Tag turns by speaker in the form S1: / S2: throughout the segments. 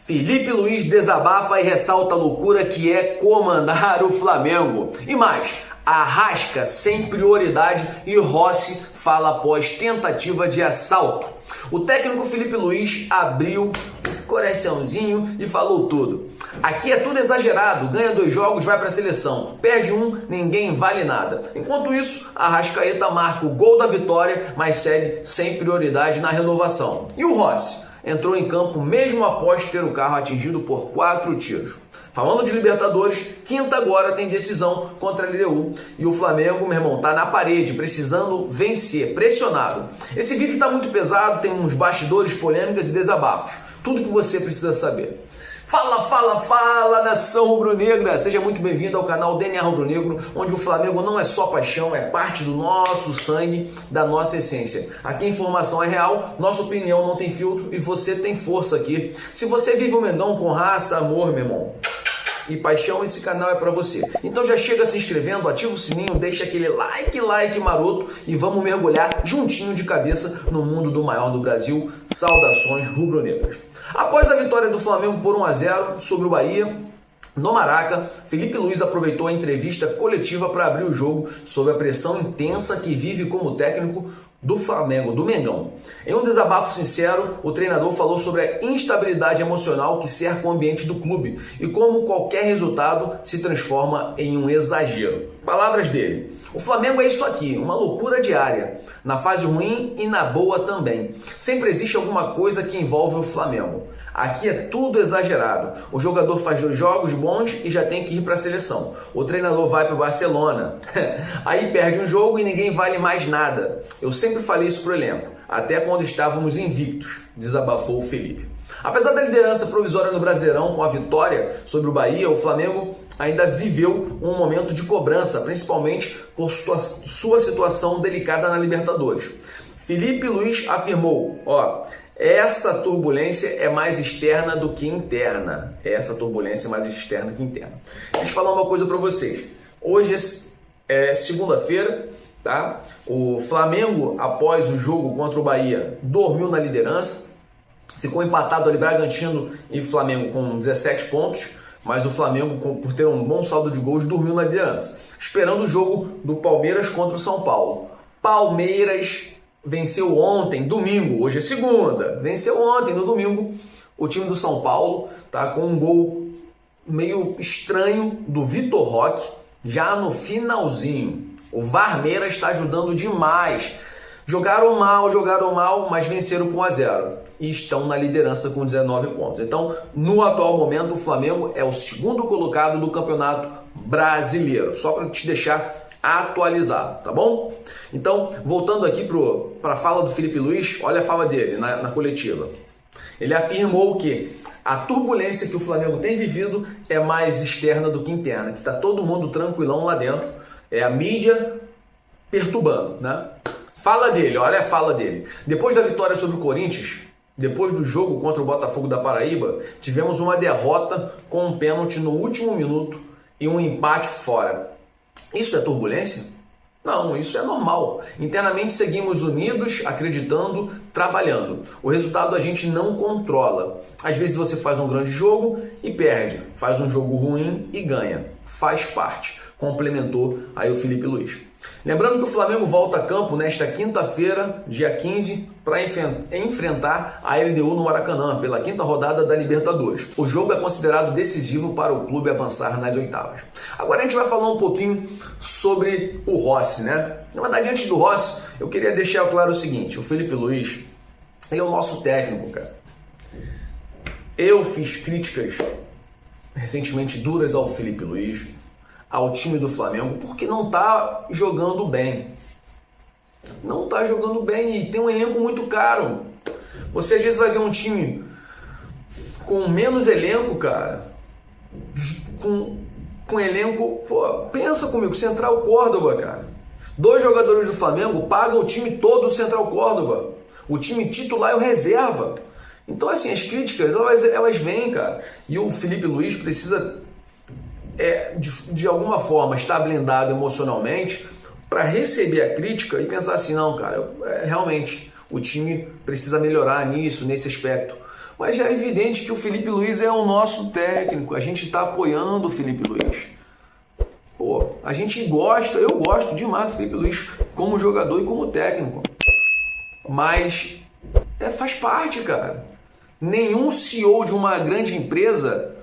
S1: Felipe Luiz desabafa e ressalta a loucura que é comandar o Flamengo. E mais, Arrasca sem prioridade e Rossi fala após tentativa de assalto. O técnico Felipe Luiz abriu o coraçãozinho e falou tudo. Aqui é tudo exagerado, ganha 2 jogos, vai para a seleção, perde um, ninguém vale nada. Enquanto isso, Arrascaeta marca o gol da vitória, mas segue sem prioridade na renovação. E o Rossi entrou em campo mesmo após ter o carro atingido por 4 tiros. Falando de Libertadores, quinta agora tem decisão contra a LDU. E o Flamengo, meu irmão, tá na parede, precisando vencer, pressionado. Esse vídeo tá muito pesado, tem uns bastidores, polêmicas e desabafos. Tudo que você precisa saber. Fala, nação rubro-negra! Seja muito bem-vindo ao canal DNA Rubro-Negro, onde o Flamengo não é só paixão, é parte do nosso sangue, da nossa essência. Aqui a informação é real, nossa opinião não tem filtro e você tem força aqui. Se você vive o Mengão com raça, amor, meu irmão, e paixão, esse canal é para você. Então já chega se inscrevendo, ativa o sininho, deixa aquele like maroto e vamos mergulhar juntinho de cabeça no mundo do maior do Brasil. Saudações rubro-negras. Após a vitória do Flamengo por 1-0 sobre o Bahia, no Maraca, Felipe Luiz aproveitou a entrevista coletiva para abrir o jogo sob a pressão intensa que vive como técnico do Flamengo, do Mengão. Em um desabafo sincero, o treinador falou sobre a instabilidade emocional que cerca o ambiente do clube e como qualquer resultado se transforma em um exagero. Palavras dele: o Flamengo é isso aqui, uma loucura diária, na fase ruim e na boa também. Sempre existe alguma coisa que envolve o Flamengo. Aqui é tudo exagerado. O jogador faz 2 jogos bons e já tem que ir para a seleção. O treinador vai para o Barcelona. Aí perde um jogo e ninguém vale mais nada. Eu sempre falei isso pro elenco, até quando estávamos invictos, desabafou o Felipe. Apesar da liderança provisória no Brasileirão com a vitória sobre o Bahia, o Flamengo ainda viveu um momento de cobrança, principalmente por sua situação delicada na Libertadores. Felipe Luiz afirmou, essa turbulência é mais externa do que interna. Essa turbulência é mais externa que interna. Deixa eu falar uma coisa para vocês. Hoje é segunda-feira, tá? O Flamengo, após o jogo contra o Bahia, dormiu na liderança. Ficou empatado ali Bragantino e Flamengo com 17 pontos. Mas o Flamengo, por ter um bom saldo de gols, dormiu na liderança. Esperando o jogo do Palmeiras contra o São Paulo. Palmeiras venceu ontem, domingo, hoje é segunda, venceu ontem, no domingo, o time do São Paulo, tá, com um gol meio estranho do Vitor Roque, já no finalzinho. O Varmeira está ajudando demais. Jogaram mal, mas venceram por 1-0 e estão na liderança com 19 pontos. Então, no atual momento, o Flamengo é o segundo colocado do Campeonato Brasileiro, só para te deixar atualizado, tá bom? Então, voltando aqui para a fala do Felipe Luiz, olha a fala dele na coletiva. Ele afirmou que a turbulência que o Flamengo tem vivido é mais externa do que interna, que está todo mundo tranquilão lá dentro, é a mídia perturbando, né? Fala dele, olha a fala dele. Depois da vitória sobre o Corinthians, depois do jogo contra o Botafogo da Paraíba, tivemos uma derrota com um pênalti no último minuto e um empate fora. Isso é turbulência? Não, isso é normal. Internamente seguimos unidos, acreditando, trabalhando. O resultado a gente não controla. Às vezes você faz um grande jogo e perde. Faz um jogo ruim e ganha. Faz parte. Complementou aí o Felipe Luiz. Lembrando que o Flamengo volta a campo nesta quinta-feira, dia 15, para enfrentar a LDU no Maracanã, pela 5ª rodada da Libertadores. O jogo é considerado decisivo para o clube avançar nas oitavas. Agora a gente vai falar um pouquinho sobre o Rossi, né? Na verdade, antes do Rossi, eu queria deixar claro o seguinte: o Felipe Luiz, ele é o nosso técnico, cara. Eu fiz críticas recentemente duras ao Felipe Luiz, ao time do Flamengo, porque não tá jogando bem. Não tá jogando bem e tem um elenco muito caro. Você às vezes vai ver um time com menos elenco, cara, com elenco, pensa comigo, Central Córdoba, cara. 2 jogadores do Flamengo pagam o time todo do Central Córdoba. O time titular é o reserva. Então, assim, as críticas, elas vêm, cara. E o Felipe Luiz precisa de alguma forma estar blindado emocionalmente para receber a crítica e pensar assim, não, cara, realmente o time precisa melhorar nisso, nesse aspecto. Mas é evidente que o Felipe Luiz é o nosso técnico, a gente está apoiando o Felipe Luiz. Pô, a gente gosta, eu gosto demais do Felipe Luiz como jogador e como técnico. Mas faz parte, cara. Nenhum CEO de uma grande empresa,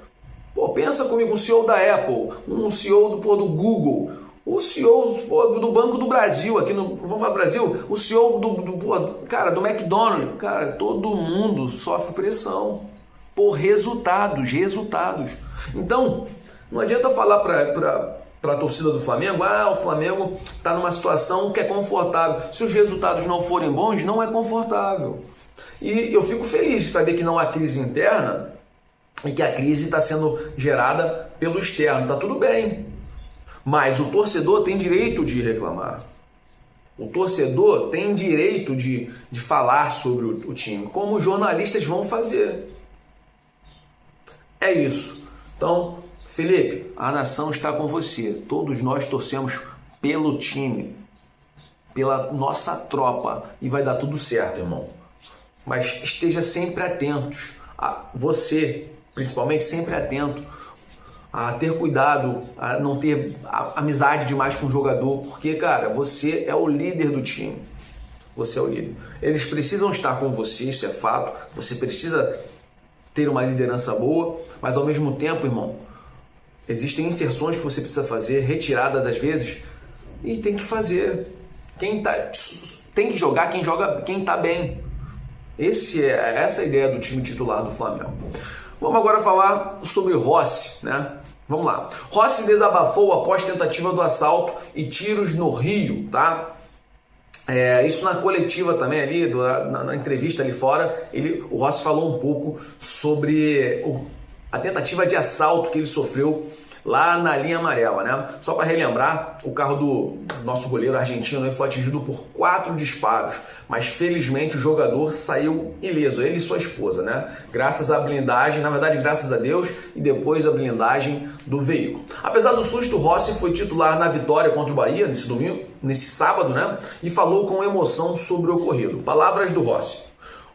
S1: pô, pensa comigo, um CEO da Apple, um CEO do Google, o CEO do Banco do Brasil, aqui no, vamos falar do Brasil, o CEO do McDonald's, cara, todo mundo sofre pressão por resultados. Então, não adianta falar para a torcida do Flamengo, o Flamengo está numa situação que é confortável. Se os resultados não forem bons, não é confortável. E eu fico feliz de saber que não há crise interna e que a crise está sendo gerada pelo externo. Está tudo bem. Mas o torcedor tem direito de reclamar. O torcedor tem direito de falar sobre o time, como os jornalistas vão fazer. É isso. Então, Felipe, a nação está com você. Todos nós torcemos pelo time, pela nossa tropa. E vai dar tudo certo, irmão. Mas esteja sempre atentos. Você, principalmente, sempre atento a ter cuidado, a não ter amizade demais com o jogador, porque, cara, você é o líder do time. Você é o líder. Eles precisam estar com você, isso é fato. Você precisa ter uma liderança boa, mas ao mesmo tempo, irmão, existem inserções que você precisa fazer, retiradas às vezes, e tem que fazer. Tem que jogar quem tá bem. Essa é a ideia do time titular do Flamengo. Vamos agora falar sobre Rossi, né? Vamos lá. Rossi desabafou após tentativa do assalto e tiros no Rio, tá? Isso na coletiva também ali, na entrevista ali fora, o Rossi falou um pouco sobre a tentativa de assalto que ele sofreu lá na linha amarela, né? Só para relembrar, o carro do nosso goleiro argentino foi atingido por 4 disparos, mas felizmente o jogador saiu ileso, ele e sua esposa, né? Graças à blindagem, na verdade graças a Deus, e depois a blindagem do veículo. Apesar do susto, Rossi foi titular na vitória contra o Bahia nesse sábado, né? E falou com emoção sobre o ocorrido. Palavras do Rossi: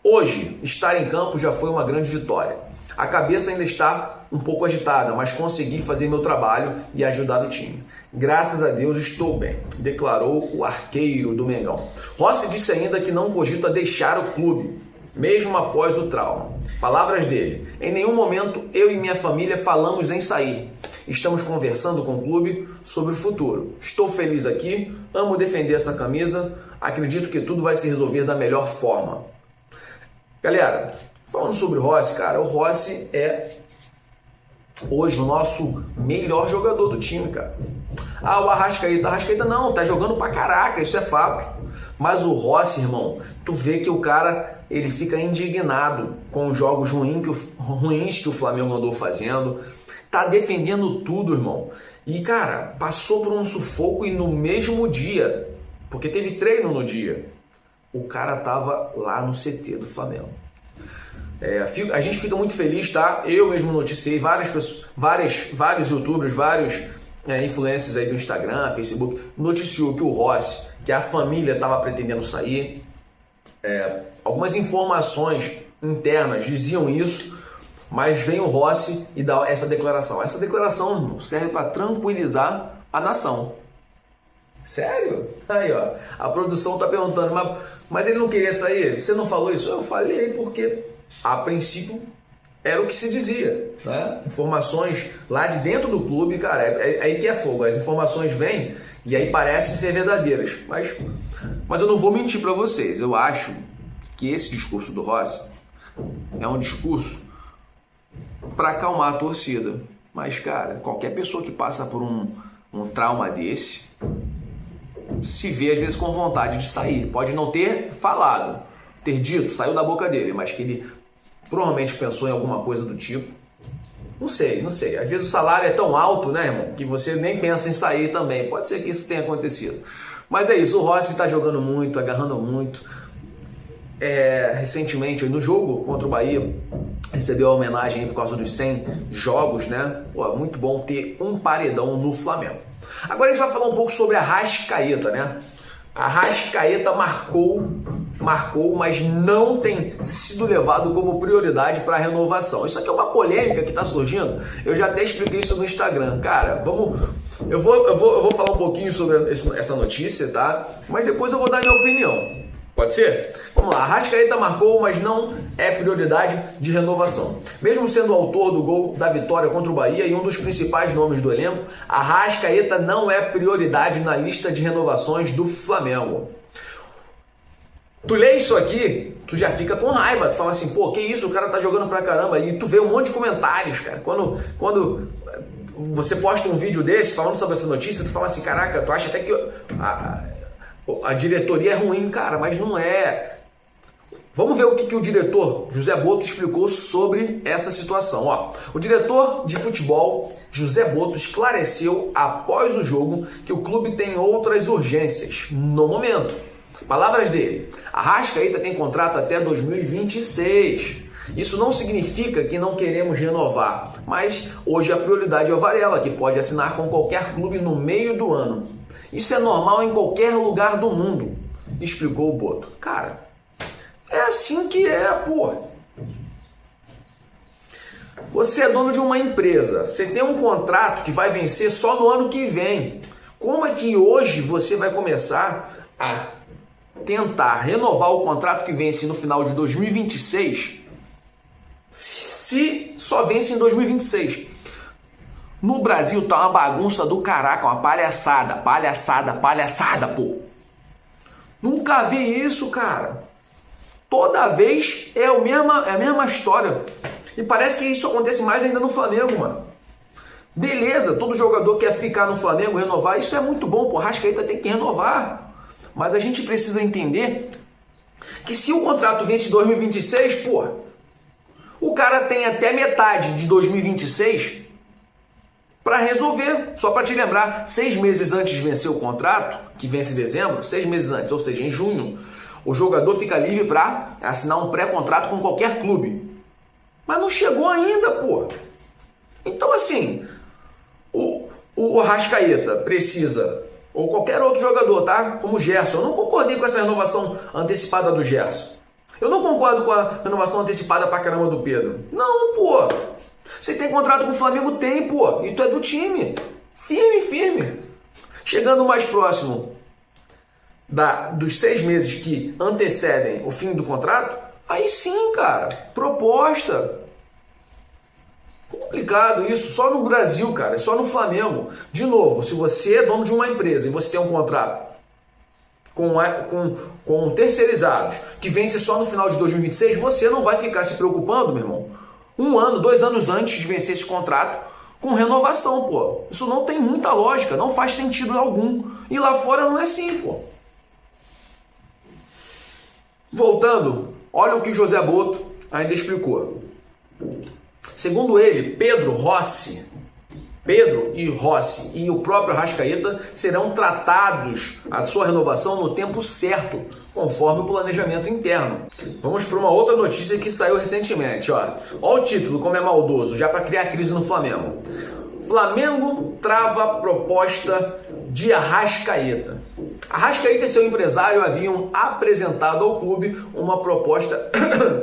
S1: hoje, estar em campo já foi uma grande vitória. A cabeça ainda está um pouco agitada, mas consegui fazer meu trabalho e ajudar o time. Graças a Deus estou bem, declarou o arqueiro do Mengão. Rossi disse ainda que não cogita deixar o clube, mesmo após o trauma. Palavras dele: em nenhum momento eu e minha família falamos em sair. Estamos conversando com o clube sobre o futuro. Estou feliz aqui, amo defender essa camisa, acredito que tudo vai se resolver da melhor forma. Galera, falando sobre o Rossi, cara, o Rossi é hoje o nosso melhor jogador do time, cara. O Arrascaeta não, tá jogando pra caraca, isso é fato. Mas o Rossi, irmão, tu vê que o cara, ele fica indignado com os jogos ruins que o Flamengo andou fazendo. Tá defendendo tudo, irmão. E, cara, passou por um sufoco e no mesmo dia, porque teve treino no dia, o cara tava lá no CT do Flamengo. A gente fica muito feliz, tá? Eu mesmo noticiei várias pessoas, vários youtubers, vários influencers aí do Instagram, Facebook, noticiou que o Rossi, que a família estava pretendendo sair. Algumas informações internas diziam isso, mas vem o Rossi e dá essa declaração. Essa declaração, irmão, serve para tranquilizar a nação. Sério? Aí, ó, a produção tá perguntando, mas ele não queria sair? Você não falou isso? Eu falei porque a princípio era o que se dizia, né? Informações lá de dentro do clube, cara, aí que é fogo. As informações vêm e aí parecem ser verdadeiras, mas eu não vou mentir para vocês. Eu acho que esse discurso do Rossi é um discurso para acalmar a torcida. Mas, cara, qualquer pessoa que passa por um trauma desse se vê às vezes com vontade de sair. Pode não ter falado, ter dito, saiu da boca dele, mas que ele provavelmente pensou em alguma coisa do tipo. Não sei. Às vezes o salário é tão alto, né, irmão, que você nem pensa em sair também. Pode ser que isso tenha acontecido. Mas é isso, o Rossi está jogando muito, agarrando muito. Recentemente, no jogo contra o Bahia, recebeu a homenagem por causa dos 100 jogos, né? Pô, muito bom ter um paredão no Flamengo. Agora a gente vai falar um pouco sobre a Arrascaeta, né? Arrascaeta marcou, mas não tem sido levado como prioridade para a renovação. Isso aqui é uma polêmica que está surgindo. Eu já até expliquei isso no Instagram. Cara, eu vou falar um pouquinho sobre essa notícia, tá? Mas depois eu vou dar minha opinião. Pode ser? Vamos lá. Arrascaeta marcou, mas não é prioridade de renovação. Mesmo sendo o autor do gol da vitória contra o Bahia e um dos principais nomes do elenco, Arrascaeta não é prioridade na lista de renovações do Flamengo. Tu lê isso aqui, tu já fica com raiva. Tu fala assim, pô, que isso? O cara tá jogando pra caramba. E tu vê um monte de comentários, cara. Quando você posta um vídeo desse falando sobre essa notícia, tu fala assim, caraca, tu acha até que a diretoria é ruim, cara, mas não é. Vamos ver o que o diretor José Boto explicou sobre essa situação. Ó, o diretor de futebol José Boto esclareceu após o jogo que o clube tem outras urgências no momento. Palavras dele: Arrascaeta tem contrato até 2026. Isso não significa que não queremos renovar, mas hoje a prioridade é o Varela, que pode assinar com qualquer clube no meio do ano. Isso é normal em qualquer lugar do mundo, explicou o Boto. Cara, é assim que é, pô. Você é dono de uma empresa, você tem um contrato que vai vencer só no ano que vem. Como é que hoje você vai começar a tentar renovar o contrato que vence no final de 2026 se só vence em 2026? No Brasil tá uma bagunça do caraca, uma palhaçada, pô. Nunca vi isso, cara. Toda vez é a mesma história. E parece que isso acontece mais ainda no Flamengo, mano. Beleza, todo jogador quer ficar no Flamengo, renovar, isso é muito bom, pô. Arrascaeta tem que renovar. Mas a gente precisa entender que se o contrato vence em 2026, pô, o cara tem até metade de 2026 para resolver. Só para te lembrar, 6 meses antes de vencer o contrato, que vence em dezembro, 6 meses antes, ou seja, em junho, o jogador fica livre para assinar um pré-contrato com qualquer clube. Mas não chegou ainda, pô. Então, assim, o Arrascaeta precisa, ou qualquer outro jogador, tá? Como o Gerson. Eu não concordei com essa renovação antecipada do Gerson. Eu não concordo com a renovação antecipada pra caramba do Pedro. Não, pô. Você tem contrato com o Flamengo? Tem, pô. E tu é do time. Firme. Chegando mais próximo dos 6 meses que antecedem o fim do contrato, aí sim, cara. Proposta. Complicado isso. Só no Brasil, cara. Só no Flamengo. De novo, se você é dono de uma empresa e você tem um contrato com terceirizados que vence só no final de 2026, você não vai ficar se preocupando, meu irmão, 1 ano, 2 anos antes de vencer esse contrato com renovação, pô. Isso não tem muita lógica, não faz sentido algum. E lá fora não é assim, pô. Voltando, olha o que José Boto ainda explicou. Segundo ele, Pedro e Rossi e o próprio Arrascaeta serão tratados a sua renovação no tempo certo, conforme o planejamento interno. Vamos para uma outra notícia que saiu recentemente. Olha o título, como é maldoso, já para criar crise no Flamengo. Flamengo trava proposta de Arrascaeta. Arrascaeta e seu empresário haviam apresentado ao clube uma proposta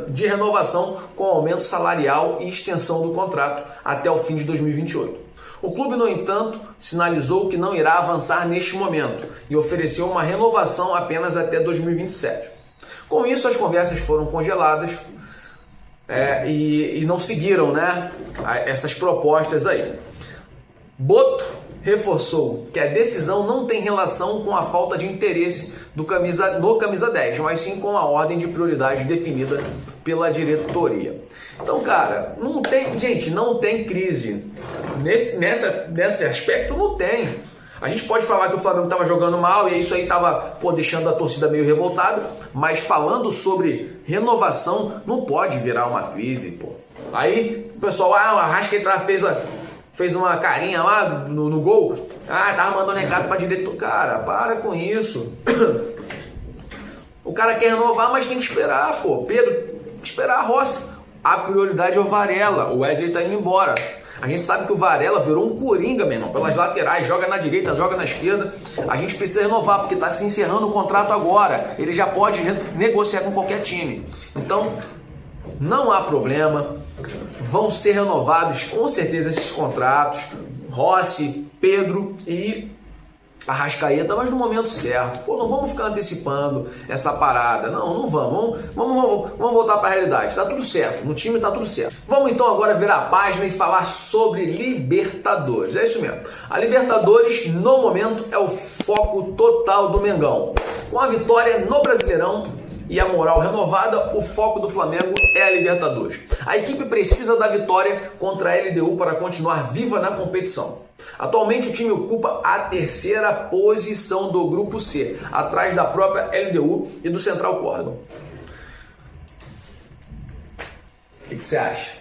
S1: de renovação com aumento salarial e extensão do contrato até o fim de 2028. O clube, no entanto, sinalizou que não irá avançar neste momento e ofereceu uma renovação apenas até 2027. Com isso, as conversas foram congeladas e não seguiram, né, essas propostas aí. Boto reforçou que a decisão não tem relação com a falta de interesse no camisa 10, mas sim com a ordem de prioridade definida pela diretoria. Então, cara, não tem crise. Nesse aspecto, não tem. A gente pode falar que o Flamengo estava jogando mal e isso aí estava deixando a torcida meio revoltada, mas falando sobre renovação, não pode virar uma crise, pô. Aí, o pessoal, o Arrascaeta fez uma carinha lá no gol, tava mandando recado pra diretor. Cara, para com isso. O cara quer renovar, mas tem que esperar, pô. Pedro, esperar a Rossi. A prioridade é o Varela, o Wesley tá indo embora. A gente sabe que o Varela virou um coringa, meu irmão, pelas laterais, joga na direita, joga na esquerda. A gente precisa renovar, porque está se encerrando o contrato agora. Ele já pode negociar com qualquer time. Então, não há problema. Vão ser renovados com certeza esses contratos. Rossi, Pedro e Arrascaeta, mas no momento certo. Pô, não vamos ficar antecipando essa parada. Não vamos. Vamos voltar para a realidade. Tá tudo certo. No time tá tudo certo. Vamos então agora virar a página e falar sobre Libertadores. É isso mesmo. A Libertadores, no momento, é o foco total do Mengão. Com a vitória no Brasileirão e a moral renovada, o foco do Flamengo é a Libertadores. A equipe precisa da vitória contra a LDU para continuar viva na competição. Atualmente o time ocupa a terceira posição do grupo C, atrás da própria LDU e do Central Córdoba. O que você acha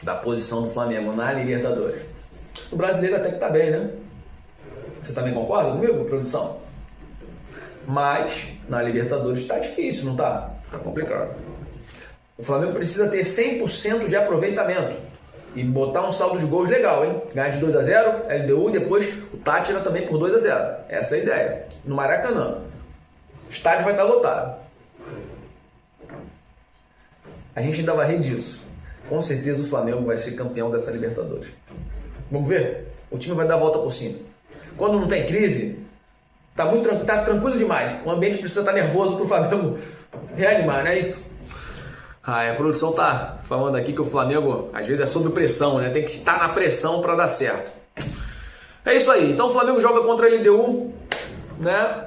S1: da posição do Flamengo na Libertadores? O brasileiro até que tá bem, né? Você também concorda comigo, produção? Mas na Libertadores tá difícil, não tá? Tá complicado. O Flamengo precisa ter 100% de aproveitamento e botar um saldo de gols legal, hein? Ganhar de 2-0, LDU, e depois o Tátira também por 2-0. Essa é a ideia. No Maracanã. O estádio vai estar lotado. A gente ainda vai rir disso. Com certeza o Flamengo vai ser campeão dessa Libertadores. Vamos ver? O time vai dar a volta por cima. Quando não tem crise, tá tranquilo demais. O ambiente precisa estar nervoso pro Flamengo reanimar, não é isso? A produção tá falando aqui que o Flamengo às vezes é sob pressão, né? Tem que estar na pressão para dar certo. É isso aí. Então o Flamengo joga contra a LDU, né?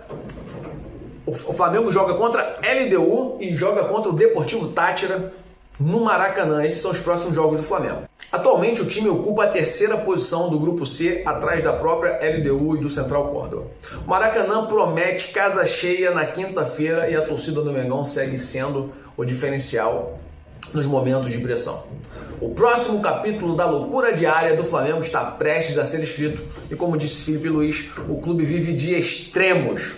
S1: O Flamengo joga contra a LDU e joga contra o Deportivo Tátira no Maracanã. Esses são os próximos jogos do Flamengo. Atualmente o time ocupa a terceira posição do grupo C, atrás da própria LDU e do Central Córdoba. O Maracanã promete casa cheia na quinta-feira e a torcida do Mengão segue sendo o diferencial nos momentos de pressão. O próximo capítulo da loucura diária do Flamengo está prestes a ser escrito e, como disse Felipe Luiz, o clube vive de extremos,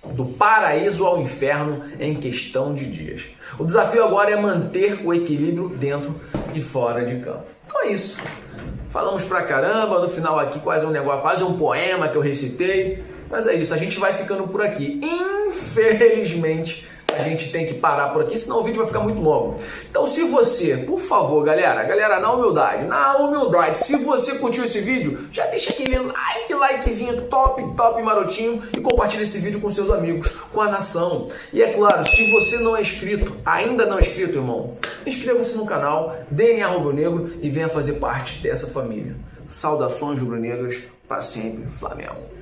S1: do paraíso ao inferno em questão de dias. O desafio agora é manter o equilíbrio dentro e fora de campo. Então é isso. Falamos pra caramba, no final aqui quase um poema que eu recitei, mas é isso, a gente vai ficando por aqui. Infelizmente, a gente tem que parar por aqui, senão o vídeo vai ficar muito longo. Então se você, por favor, galera, na humildade, se você curtiu esse vídeo, já deixa aquele likezinho top marotinho e compartilha esse vídeo com seus amigos, com a nação. E é claro, se você não é inscrito, ainda não é inscrito, irmão, inscreva-se no canal, DNA Rubro Negro e venha fazer parte dessa família. Saudações rubro-negras, para sempre, Flamengo.